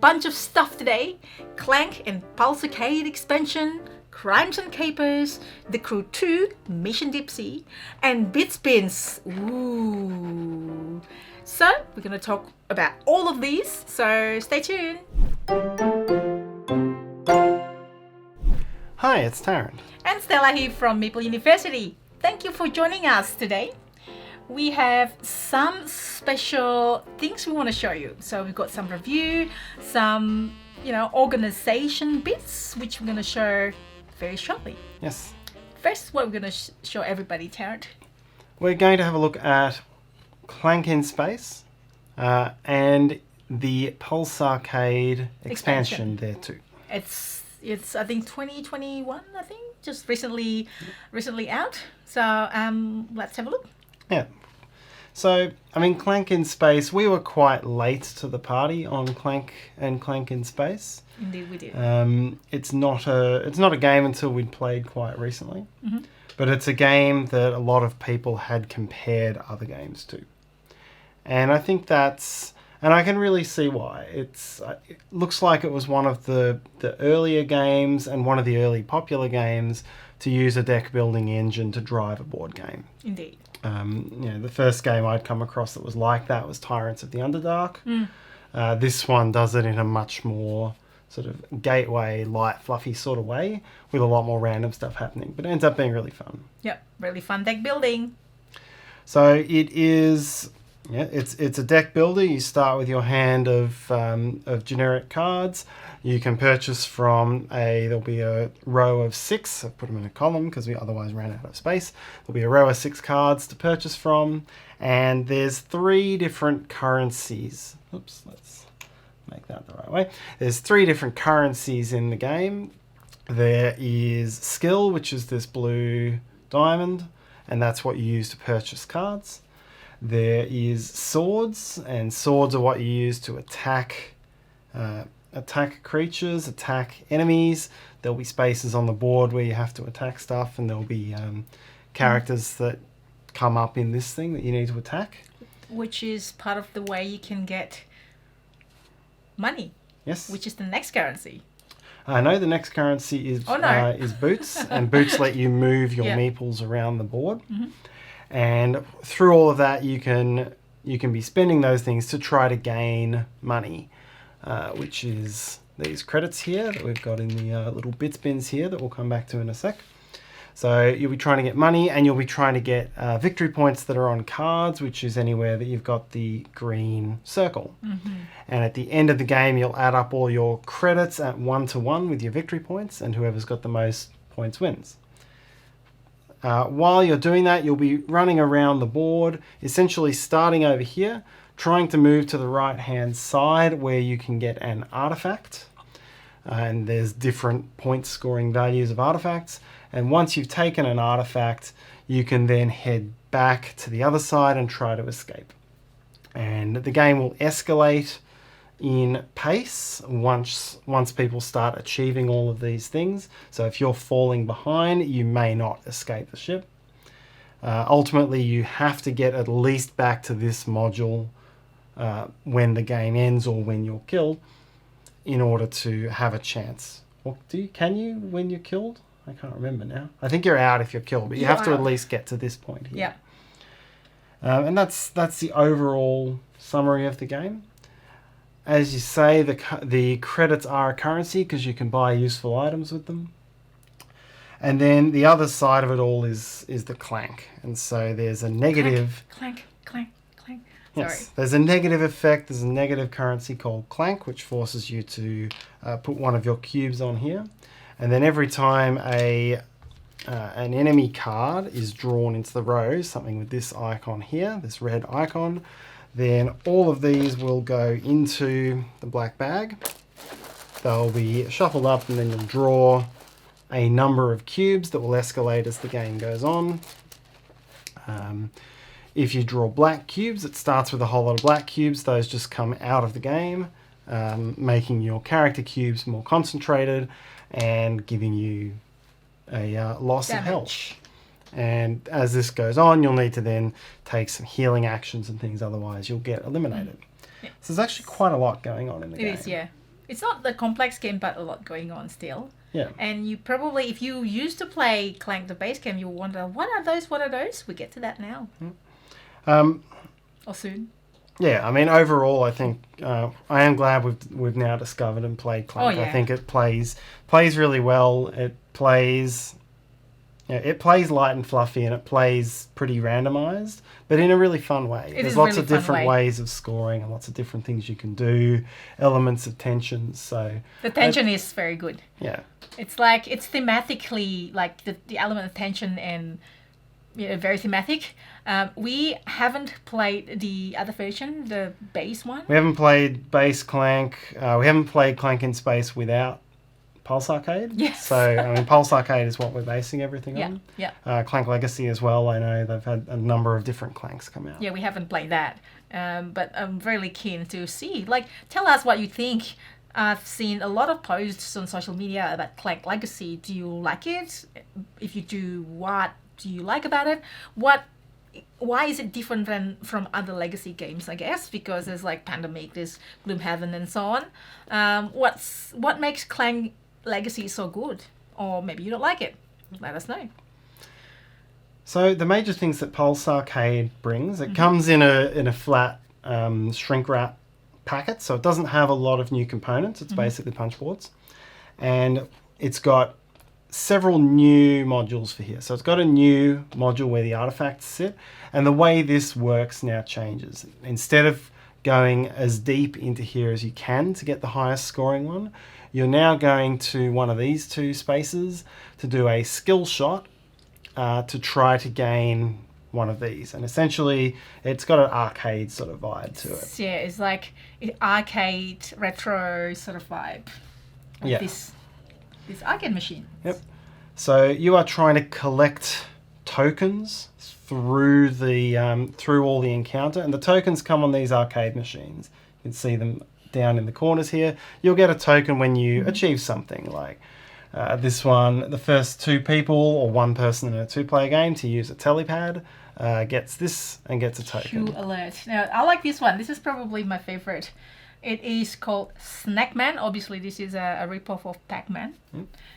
bunch of stuff today. Clank and Pulsarcade expansion, Crimes and Capers, The Crew 2, Mission Dipsy, and BitsBins. Ooh. So we're going to talk about all of these, so stay tuned. Hi, it's Tarrant. And Stella here from Meeple University. Thank you for joining us today. We have some special things we want to show you. So we've got some review, some, organization bits, which we're going to show very shortly. Yes. First, what we're going to show everybody, Tarrant. We're going to have a look at Clank In Space and the Pulsarcade expansion there too. It's I think 2021, just recently out. So let's have a look. Yeah. So, Clank In Space, we were quite late to the party on Clank In Space. Indeed, we did. It's not a game until we'd played quite recently, but it's a game that a lot of people had compared other games to, and I think and I can really see why. It looks like it was one of the earlier games and one of the early popular games to use a deck building engine to drive a board game. Indeed. The first game I'd come across that was like that was Tyrants of the Underdark. This one does it in a much more sort of gateway, light, fluffy sort of way with a lot more random stuff happening, but it ends up being really fun. Yep, really fun deck building. So it is... Yeah, it's a deck builder. You start with your hand of generic cards. You can purchase from there'll be a row of 6. I've put them in a column because we otherwise ran out of space. There'll be a row of 6 cards to purchase from, and there's 3 different currencies. Oops, let's make that the right way. There's 3 different currencies in the game. There is skill, which is this blue diamond, and that's what you use to purchase cards. There is swords, and swords are what you use to attack creatures, attack enemies. There'll be spaces on the board where you have to attack stuff, and there'll be characters that come up in this thing that you need to attack. Which is part of the way you can get money. Yes. Which is the next currency. No, the next currency is boots, and boots let you move your meeples around the board. And through all of that, you can be spending those things to try to gain money, which is these credits here that we've got in the little BitsBins here that we'll come back to in a sec. So you'll be trying to get money, and you'll be trying to get victory points that are on cards, which is anywhere that you've got the green circle. And at the end of the game, you'll add up all your credits at 1-to-1 with your victory points, and whoever's got the most points wins. While you're doing that, you'll be running around the board, essentially starting over here, trying to move to the right-hand side where you can get an artifact. And there's different point scoring values of artifacts. And once you've taken an artifact, you can then head back to the other side and try to escape. And the game will escalate in pace once people start achieving all of these things. So if you're falling behind, you may not escape the ship. Ultimately, you have to get at least back to this module when the game ends or when you're killed in order to have a chance. Or can you when you're killed? I can't remember now. I think you're out if you're killed, but you have to at least get to this point here. Yeah. And that's the overall summary of the game. As you say, the credits are a currency because you can buy useful items with them. And then the other side of it all is the clank. And so there's a negative... Clank. Yes, Sorry. There's a negative effect. There's a negative currency called clank, which forces you to put one of your cubes on here. And then every time an enemy card is drawn into the row, something with this icon here, this red icon, then all of these will go into the black bag. They'll be shuffled up, and then you'll draw a number of cubes that will escalate as the game goes on. If you draw black cubes, it starts with a whole lot of black cubes. Those just come out of the game, making your character cubes more concentrated and giving you a loss of health. And as this goes on, you'll need to then take some healing actions and things, otherwise you'll get eliminated. Yeah. So there's actually quite a lot going on in the game. It is, yeah. It's not the complex game, but a lot going on still. Yeah. And you probably, if you used to play Clank the base game, you'll wonder, what are those? What are those? We get to that now. Or soon. Yeah, I mean, overall, I think I am glad we've now discovered and played Clank. Oh, yeah. I think it plays really well. It plays light and fluffy, and it plays pretty randomized, but in a really fun way. There's lots of different ways of scoring and lots of different things you can do, elements of tension. So the tension is very good. Yeah. It's like, it's thematically, like the element of tension and very thematic. We haven't played the other version, the base one. We haven't played base Clank. We haven't played Clank in Space without Pulsarcade. Yes. So, I mean, Pulsarcade is what we're basing everything on. Yeah. Clank Legacy as well. I know they've had a number of different Clanks come out. Yeah, we haven't played that. But I'm really keen to see. Like, tell us what you think. I've seen a lot of posts on social media about Clank Legacy. Do you like it? If you do, what do you like about it? Why is it different from other Legacy games, I guess? Because there's like Pandemic, there's Gloomhaven and so on. What makes Clank Legacy so good? Or maybe you don't like it. Let us know. So the major things that Pulsarcade brings, it comes in a flat shrink wrap packet, so it doesn't have a lot of new components. It's basically punch boards. And it's got several new modules for here. So it's got a new module where the artifacts sit, and the way this works now changes. Instead of going as deep into here as you can to get the highest scoring one, you're now going to one of these two spaces to do a skill shot to try to gain one of these. And essentially it's got an arcade sort of vibe to it. Yeah, it's like arcade retro sort of vibe. Yeah. This arcade machine. Yep. So you are trying to collect tokens through the through all the encounter, and the tokens come on these arcade machines. You can see them down in the corners here. You'll get a token when you achieve something, like this one. The first two people or one person in a two-player game to use a telepad gets this and gets a token. Q alert. Now, I like this one. This is probably my favorite. It is called Snackman. Obviously, this is a ripoff of Pac-Man.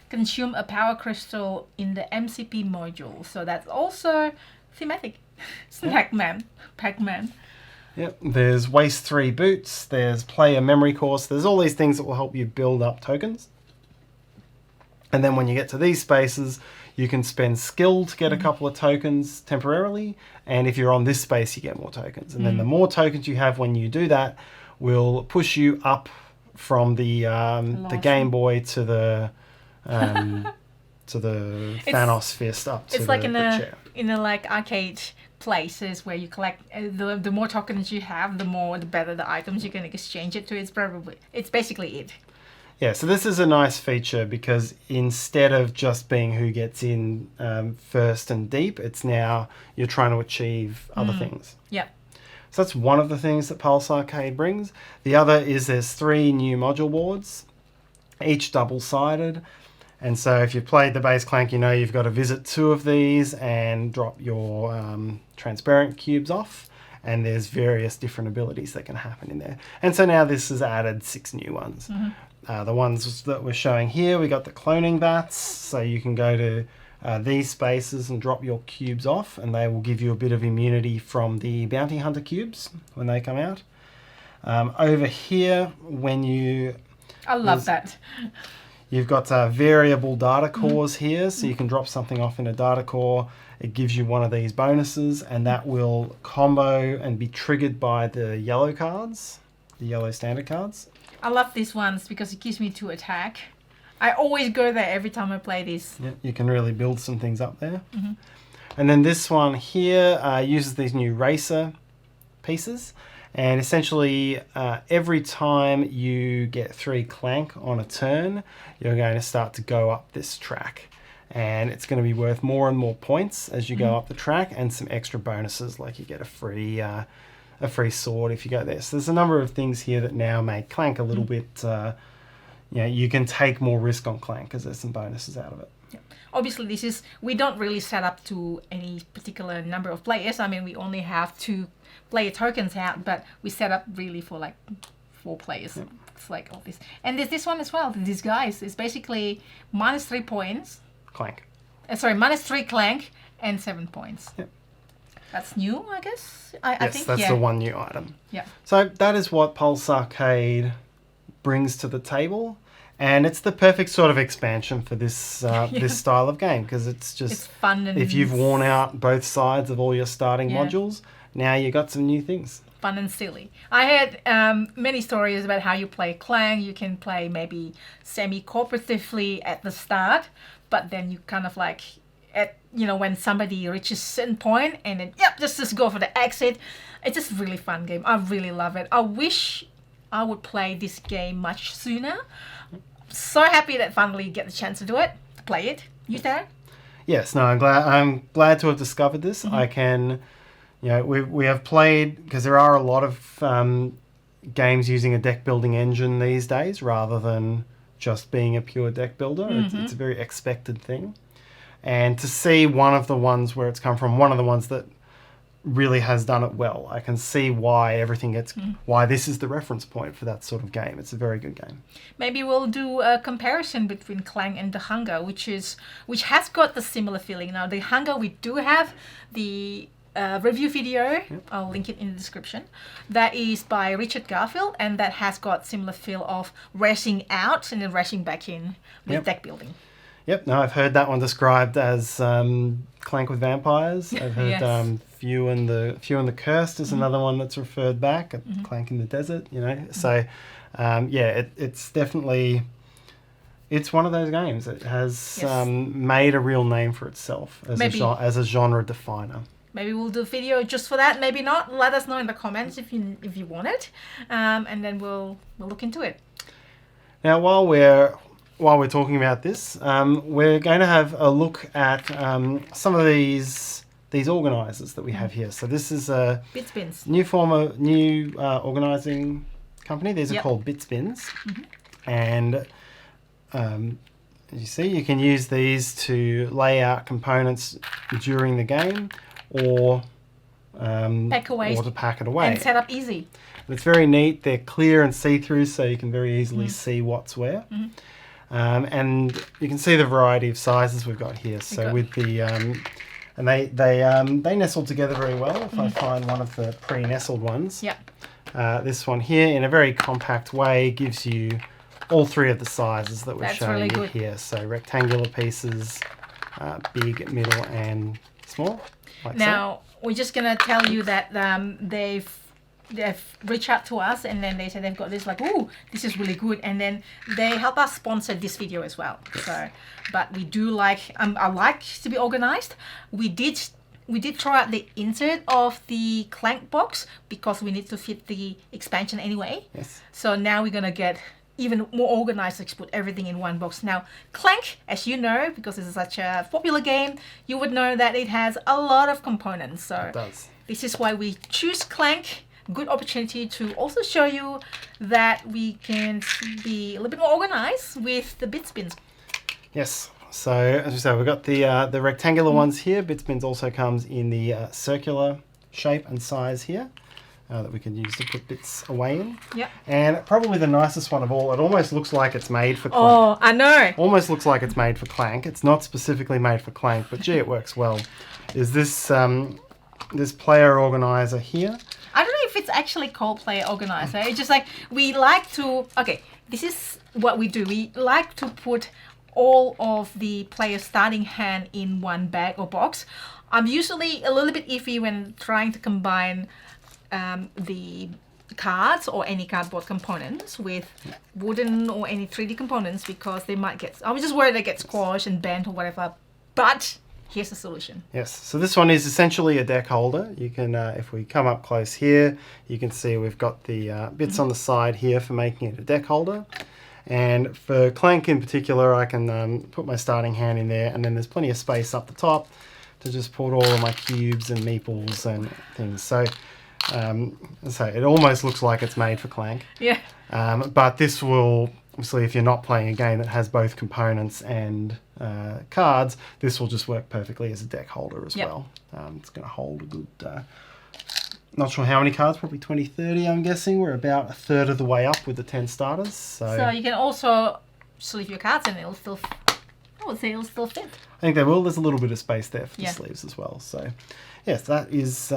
Consume a power crystal in the MCP module. So that's also thematic. Snackman, Pac-Man. Yep. There's Waste 3 boots. There's Player Memory Course. There's all these things that will help you build up tokens. And then when you get to these spaces, you can spend skill to get a couple of tokens temporarily. And if you're on this space, you get more tokens. And then the more tokens you have when you do that will push you up from the Game Boy to the Thanos fist up to it's the, like the chair. in a like arcade places where you collect the more tokens you have, the better the items you can exchange it to. It's basically it. Yeah, so this is a nice feature because instead of just being who gets in first and deep, it's now you're trying to achieve other things. Yeah. So that's one of the things that Pulsarcade brings. The other is there's 3 new module boards, each double-sided. And so if you've played the base Clank, you know you've got to visit 2 of these and drop your transparent cubes off. And there's various different abilities that can happen in there. And so now this has added 6 new ones. The ones that we're showing here, we got the cloning bats. So you can go to these spaces and drop your cubes off, and they will give you a bit of immunity from the bounty hunter cubes when they come out. Over here, I love that. You've got variable data cores here, so you can drop something off in a data core. It gives you one of these bonuses, and that will combo and be triggered by the yellow cards, the yellow standard cards. I love these ones because it gives me 2 attack. I always go there every time I play this. Yeah, you can really build some things up there. And then this one here uses these new racer pieces. And essentially, every time you get 3 Clank on a turn, you're going to start to go up this track. And it's going to be worth more and more points as you go up the track, and some extra bonuses, like you get a free sword if you go there. So there's a number of things here that now make Clank a little bit... you can take more risk on Clank because there's some bonuses out of it. Yeah. Obviously, we don't really set up to any particular number of players. I mean, we only have 2 player tokens out, but we set up really for like 4 players. It's like all this. And there's this one as well, the Disguise. It's basically -3 points. Clank. Sorry, -3 Clank and 7 points. Yep. That's new, I guess. I think, that's yeah. the one new item. Yeah. So that is what Pulsarcade brings to the table. And it's the perfect sort of expansion for this this style of game, because it's just... It's fun and... If you've worn out both sides of all your starting modules, now you got some new things. Fun and silly. I heard many stories about how you play Clank. You can play maybe semi-cooperatively at the start, but then you kind of like, when somebody reaches a certain point and then, just go for the exit. It's just a really fun game. I really love it. I wish I would play this game much sooner. So happy that finally get the chance to do it, to play it. You there? Yes, no, I'm glad to have discovered this. I can... we have played, because there are a lot of games using a deck building engine these days rather than just being a pure deck builder. It's a very expected thing. And to see one of the ones where it's come from, one of the ones that really has done it well, I can see why everything gets, why this is the reference point for that sort of game. It's a very good game. Maybe we'll do a comparison between Clank and the Hunger, which has got the similar feeling. Now, the Hunger, we do have the review video. I'll link it in the description. That is by Richard Garfield, and that has got similar feel of racing out and then racing back in with deck building. Yep, no, I've heard that one described as Clank with Vampires. I've heard Few and the Cursed is another one that's referred back, Clank in the Desert, So, it's definitely... It's one of those games. It has made a real name for itself as a genre definer. Maybe we'll do a video just for that. Maybe not. Let us know in the comments if you want it, and then we'll look into it. Now, while we're talking about this, we're going to have a look at some of these organisers that we have here. So this is a BitsBins. new organising company. These are called BitsBins, and as you see, you can use these to lay out components during the game, or to pack it away and set up easy. It's very neat. They're clear and see-through, so you can very easily see what's where. And you can see the variety of sizes we've got here. So with the and they nestle together very well. If I find one of the pre-nestled ones, this one here in a very compact way gives you all 3 of the sizes that we're showing you here. So rectangular pieces, big, middle, and small. Now we're just gonna tell you that they've reached out to us, and then they said they've got this, like, ooh, this is really good, and then they help us sponsor this video as well. So, but we do like, I like to be organized. We did try out the insert of the Clank box because we need to fit the expansion anyway. Yes. So now we're gonna get even more organized to put everything in one box. Now, Clank, as you know, because this is such a popular game, you would know that it has a lot of components. So it does. This is why we choose Clank. Good opportunity to also show you that we can be a little bit more organized with the BitsBins. Yes. So as we said, we've got the rectangular ones here. BitsBins also comes in the circular shape and size here. That we can use to put bits away in. Yep. And probably the nicest one of all, it almost looks like it's made for Clank. Oh, I know. Almost looks like it's made for Clank. It's not specifically made for Clank, but gee, it works well. Is this this player organizer here? I don't know if it's actually called player organizer. It's just like we like to... Okay, this is what we do. We like to put all of the player's starting hand in one bag or box. I'm usually a little bit iffy when trying to combine the cards or any cardboard components with wooden or any 3D components, because they might get... I'm just worried they get squashed and bent or whatever. But here's the solution. Yes, so this one is essentially a deck holder. You can, if we come up close here, you can see we've got the bits on the side here for making it a deck holder. And for Clank in particular, I can put my starting hand in there, and then there's plenty of space up the top to just put all of my cubes and meeples and things. So it almost looks like it's made for Clank. Yeah. But this will, obviously, if you're not playing a game that has both components and cards, this will just work perfectly as a deck holder as well. It's going to hold a not sure how many cards, probably 20, 30, I'm guessing. We're about a third of the way up with the 10 starters. So you can also sleeve your cards and it'll still, I would say it'll still fit. I think they will. There's a little bit of space there for the Yeah. sleeves as well. So yes, that is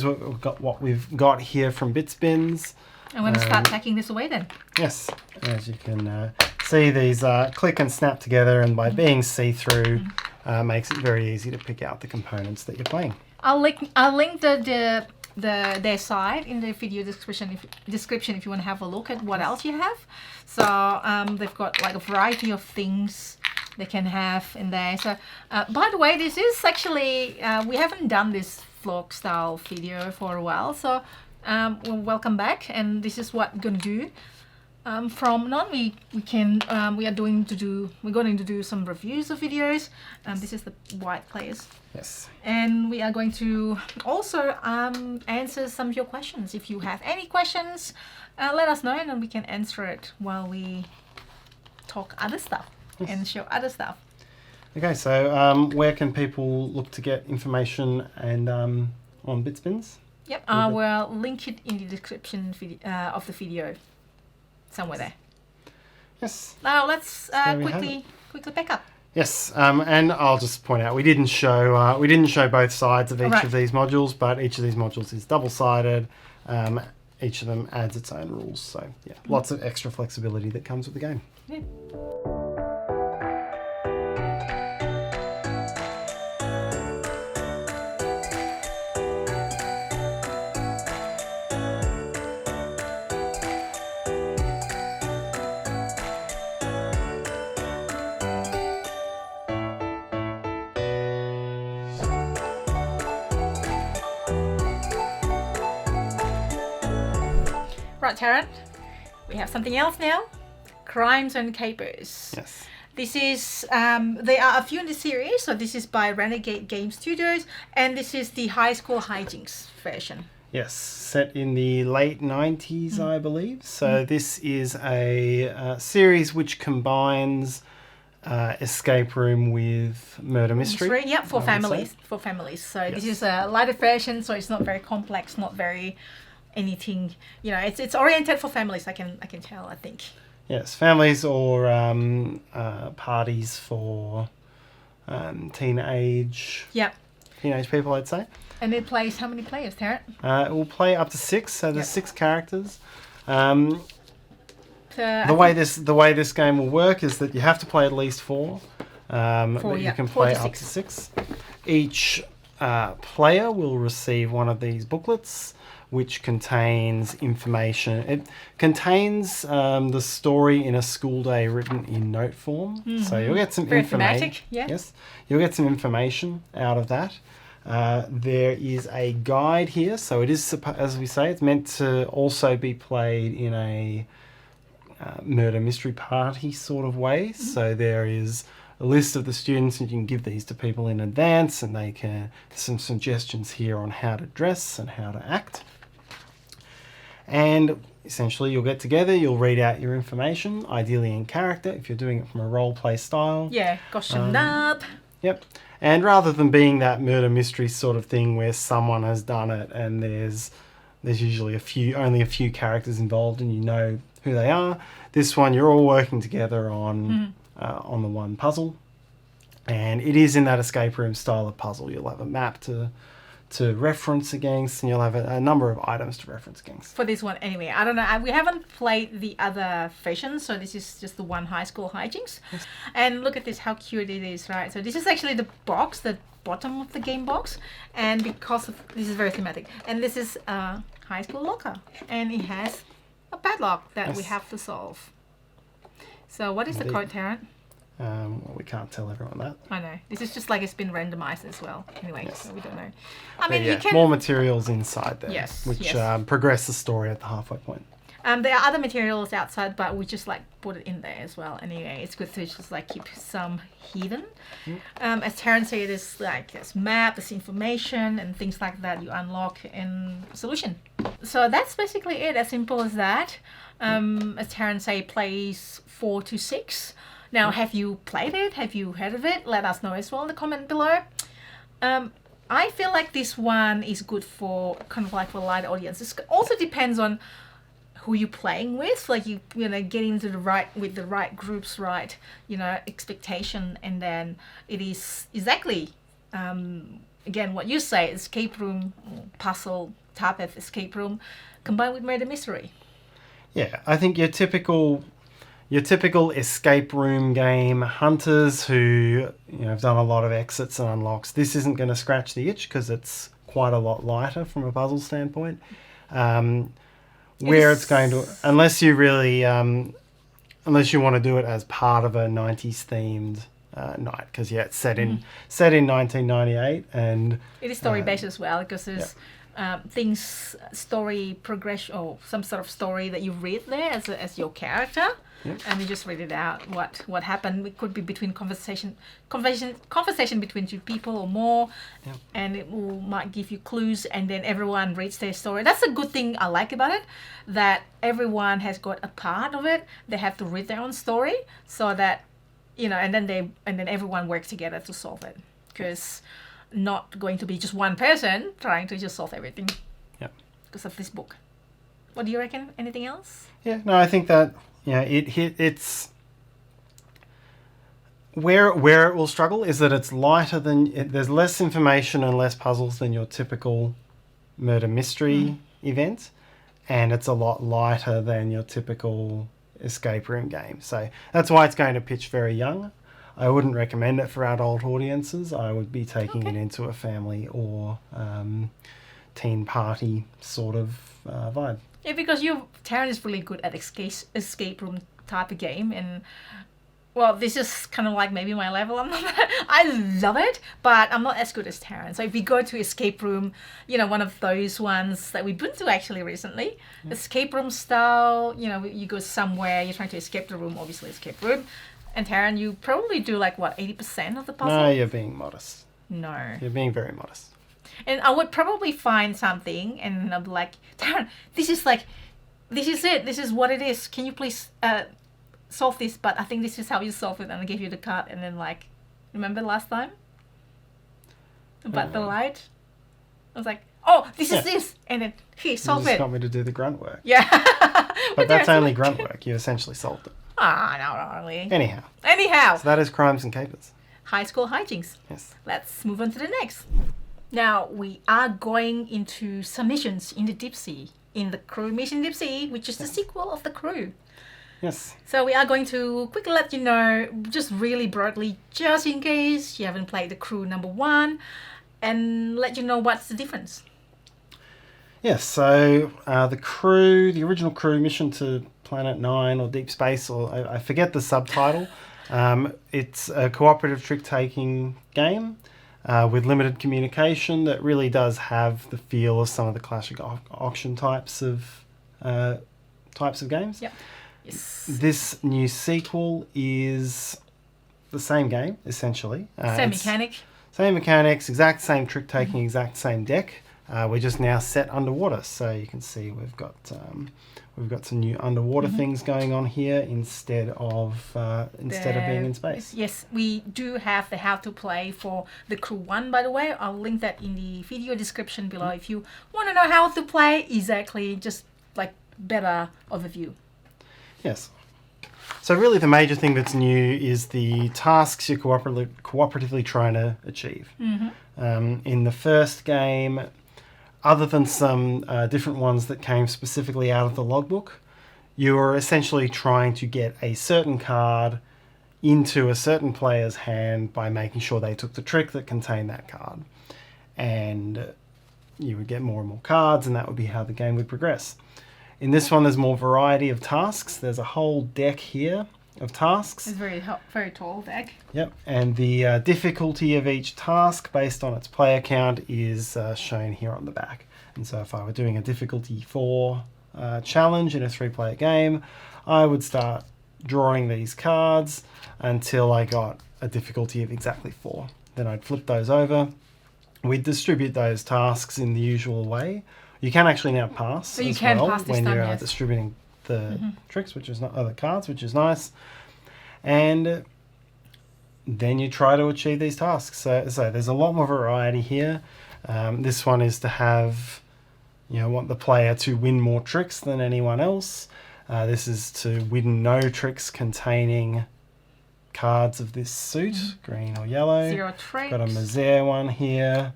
what we've got here from BitsBins. I'm going to start packing this away then. Yes, as you can see, these click and snap together, and by being see-through, makes it very easy to pick out the components that you're playing. I'll link their site in the video description if you want to have a look at what else you have. So they've got like a variety of things they can have in there. So by the way, this is actually we haven't done this vlog style video for a while, so well, welcome back, and this is what we're gonna do. From now on, we're going to do some reviews of videos. This is the white players. Yes. And we are going to also answer some of your questions. If you have any questions, let us know, and then we can answer it while we talk other stuff and show other stuff. Okay, so where can people look to get information and on BitsBins? Yep, we'll link it in the description of the video. Somewhere there. Yes. Now let's quickly pack up. Yes, and I'll just point out we didn't show both sides of each of these modules, but each of these modules is double-sided. Each of them adds its own rules, so yeah, lots of extra flexibility that comes with the game. Yeah. Right, Tarrant, we have something else now. Crimes and Capers. Yes. This is, there are a few in the series, so this is by Renegade Game Studios, and this is the High School Highjinks version. Yes, set in the late 90s, I believe. So this is a series which combines escape room with murder mystery. Yep, for families. For families. So this is a lighter version, so it's not very complex, not very anything. You know, it's oriented for families. I can tell. I think. Yes, families or parties for teenage people, I'd say. And it plays how many players, Tarrant? It will play up to 6, so there's 6 characters. So the way this game will work is that you have to play at least 4. But you can play up to 6. Each player will receive one of these booklets, which contains information. It contains the story in a school day written in note form. So you'll get some information. Yes, you'll get some information out of that. There is a guide here, so it is, as we say, it's meant to also be played in a murder mystery party sort of way. So there is a list of the students, and you can give these to people in advance, and they can some suggestions here on how to dress and how to act. And essentially you'll get together, you'll read out your information, ideally in character if you're doing it from a role play style. Yeah, cautioned up. Yep. And rather than being that murder mystery sort of thing where someone has done it and there's usually only a few characters involved and you know who they are, this one you're all working together on the one puzzle. And it is in that escape room style of puzzle. You'll have a map to reference against, and you'll have a number of items to reference against. For this one, anyway. I don't know. We haven't played the other version, so this is just the one High School Highjinks. Yes. And look at this, how cute it is, right? So this is actually the box, the bottom of the game box, and because of this is very thematic. And this is a high school locker, and it has a padlock that we have to solve. So what is the code, Tarrant? Well, we can't tell everyone that. I know. This is just like it's been randomized as well. Anyway, so we don't know. I mean, you can... more materials inside there, which yes. Progress the story at the halfway point. There are other materials outside, but we just like put it in there as well. Anyway, it's good to just like keep some hidden. As Tarrant said, there's like this map, this information, and things like that you unlock in Solution. So that's basically it. As simple as that. As Tarrant said, plays 4 to 6. Now, have you played it? Have you heard of it? Let us know as well in the comment below. I feel like this one is good for kind of like for light audience. It also depends on who you're playing with, like you know, get into the right groups, right, you know, expectation, and then it is exactly again what you say, escape room, puzzle type of escape room combined with murder mystery. Yeah, I think your typical escape room game hunters who, you know, have done a lot of exits and unlocks, this isn't going to scratch the itch because it's quite a lot lighter from a puzzle standpoint. Where it's going to, unless you really, unless you want to do it as part of a 90s themed night, because yeah, it's set in 1998, and it is story based as well, because there's things, story progression, or some sort of story that you read there as your character. Yep. And you just read it out. What happened? It could be between conversation between two people or more, Yep. and it might give you clues. And then everyone reads their story. That's a good thing I like about it, that everyone has got a part of it. They have to read their own story, so that, you know, and then everyone works together to solve it. Because not going to be just one person trying to just solve everything. Yep. Because of this book. What do you reckon? Anything else? Yeah, no, I think that, yeah, it's where it will struggle is that it's lighter than, there's less information and less puzzles than your typical murder mystery event, and it's a lot lighter than your typical escape room game. So that's why it's going to pitch very young. I wouldn't recommend it for adult audiences. I would be taking it into a family or teen party sort of vibe. Yeah, because Tarrant is really good at escape room type of game, and well, this is kind of like maybe my level. I love it, but I'm not as good as Tarrant. So if we go to escape room, you know, one of those ones that we've been to actually recently, escape room style, you know, you go somewhere, you're trying to escape the room, obviously escape room, and Tarrant, you probably do like what, 80% of the puzzle? No, you're being modest. No. You're being very modest. And I would probably find something, and I'll be like, Tarrant, this is it. This is what it is. Can you please solve this? But I think this is how you solve it. And I give you the card, and then like, remember last time? About the light? I was like, oh, this is this. And then, here, solve You just it. got me to do the grunt work. Yeah. But that's only grunt work. You essentially solved it. Ah, no, not really. Anyhow. So that is Crimes and Capers. High School Highjinks. Yes. Let's move on to the next. Now, we are going into some missions in the deep sea. In the Crew Mission Deep Sea, which is the sequel of the Crew. Yes. So we are going to quickly let you know, just really broadly, just in case you haven't played the Crew #1, and let you know what's the difference. Yes, so the original Crew Mission to Planet 9 or Deep Space, or I forget the subtitle. It's a cooperative trick-taking game with limited communication that really does have the feel of some of the classic auction types of games. Yep. Yes. This new sequel is the same game, essentially. Same mechanic. Same mechanics, exact same trick-taking, exact same deck. We're just now set underwater, so you can see we've got some new underwater things going on here instead of being in space. Yes, we do have the how to play for the Crew 1, by the way. I'll link that in the video description below if you want to know how to play exactly, just like better overview. Yes. So really the major thing that's new is the tasks you're cooperatively trying to achieve. In the first game, other than some different ones that came specifically out of the logbook, you are essentially trying to get a certain card into a certain player's hand by making sure they took the trick that contained that card. And you would get more and more cards, and that would be how the game would progress. In this one, there's more variety of tasks. There's a whole deck here of tasks. It's a very tall deck. Yep, and the difficulty of each task based on its player count is shown here on the back. And so if I were doing a difficulty 4 challenge in a 3-player game, I would start drawing these cards until I got a difficulty of exactly 4. Then I'd flip those over. We'd distribute those tasks in the usual way. You can actually now pass so you can pass this when time, you're yes. distributing the tricks, which is not other cards, which is nice. And then you try to achieve these tasks. So there's a lot more variety here. This one is to have, want the player to win more tricks than anyone else. This is to win no tricks containing cards of this suit, green or yellow. 0 tricks. Got a Mazare one here,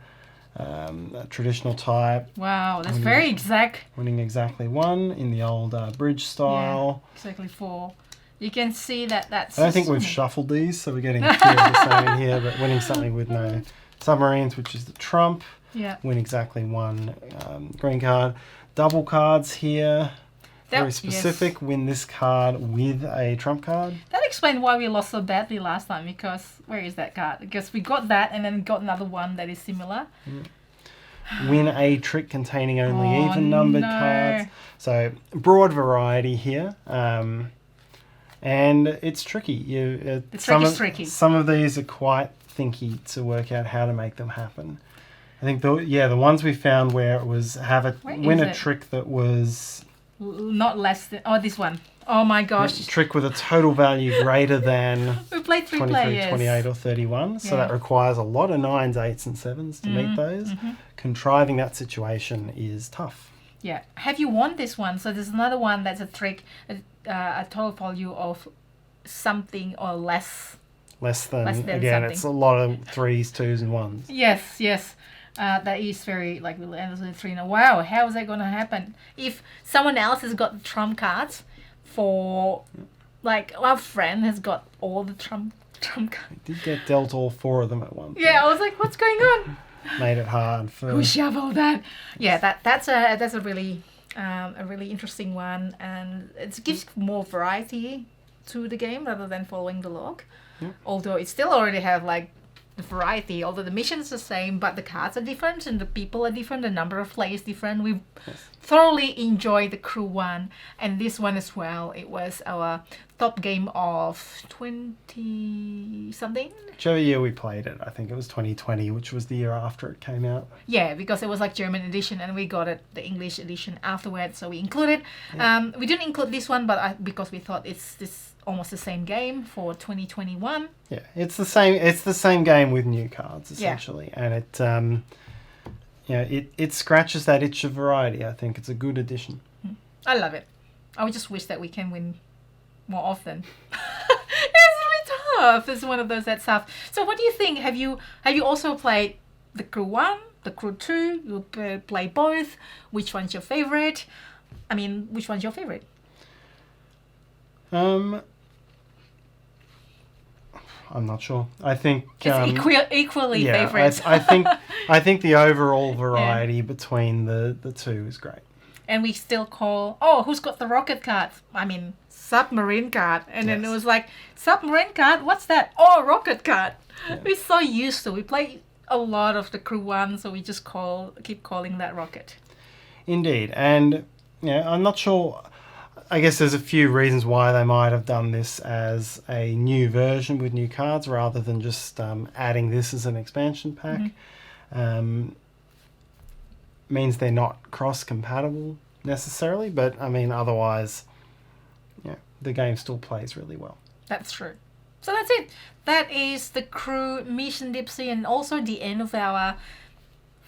a traditional type. Wow, that's very exact. Winning exactly 1 in the old bridge style. Yeah, exactly 4. You can see that's... I don't think we've shuffled these, so we're getting 2 of the same in here, but winning something with no submarines, which is the trump. Yeah. Win exactly 1 green card. Double cards here. Very specific. Yes. Win this card with a trump card. That explained why we lost so badly last time, because where is that card? Because we got that and then got another one that is similar. Win a trick containing only even numbered cards. So broad variety here. And it's tricky. Tricky. Some of these are quite thinky to work out how to make them happen. I think the ones we found where it was win a trick that was not less than this one. Oh my gosh. Trick with a total value greater than we played 3 23, players. 28 or 31. So that requires a lot of 9s, 8s and 7s to meet those. Contriving that situation is tough. Yeah. Have you won this one? So there's another one that's a trick, a total value of something or less. Less than again, something. It's a lot of 3s, 2s and 1s. Yes. That is very we'll end with 3 now. Wow, how is that going to happen? If someone else has got the trump cards for, our friend has got all the trump cards. We did get dealt all 4 of them at once. Yeah, I was like, what's going on? Made it hard for. Who shoveled that? Yeah, that's a really interesting one, and it gives more variety to the game rather than following the log. Yeah. Although it still already have the variety, although the missions are the same, but the cards are different and the people are different, the number of players different. We thoroughly enjoyed the crew one and this one as well. It was our top game of 20 something. Whichever year we played it, I think it was 2020, which was the year after it came out. Yeah, because it was German edition and we got it the English edition afterwards, so we included. Yeah. We didn't include this one, but because we thought it's almost the same game for 2021. Yeah, it's the same game with new cards essentially, and it scratches that itch of variety. I think it's a good addition. I love it. I would just wish that we can win more often. It's really tough. It's one of those that's tough. So what do you think? Have you also played the crew 1, the crew 2? You play both. Which one's your favorite? Which one's your favorite? I'm not sure. I think it's equally favorites. I think the overall variety between the 2 is great. And we still call who's got the rocket card? Submarine card. And then it was submarine card. What's that? Rocket card. Yeah. We're so used to. We play a lot of the crew 1, so we just keep calling that rocket. Indeed, and I'm not sure. I guess there's a few reasons why they might have done this as a new version with new cards rather than just adding this as an expansion pack. Means they're not cross-compatible necessarily, but otherwise, the game still plays really well. That's true. So that's it. That is the crew Mission Dipsy and also the end of our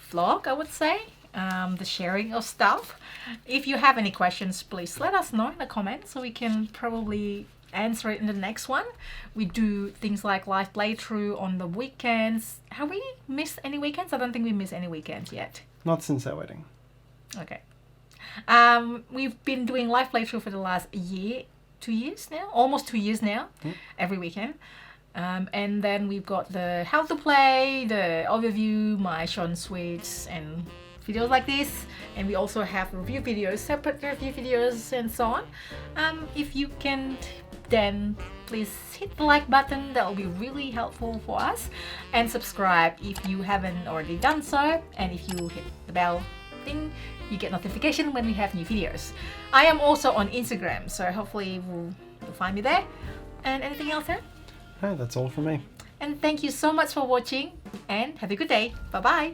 vlog, I would say. The sharing of stuff. If you have any questions, please let us know in the comments so we can probably answer it in the next one. We do things like live playthrough on the weekends. Have we missed any weekends? I don't think we missed any weekends yet. Not since our wedding. Okay. We've been doing live playthrough for the last 2 years now, almost 2 years now, every weekend. And then we've got the how to play, the overview, my Sean Sweets, and videos like this. And we also have review videos, separate review videos, and so on. If you can, then please hit the like button. That will be really helpful for us. And subscribe if you haven't already done so. And if you hit the bell thing, you get notification when we have new videos. I am also on Instagram, so hopefully you'll find me there. And anything else, Aaron? No, that's all from me. And thank you so much for watching, and have a good day. Bye bye.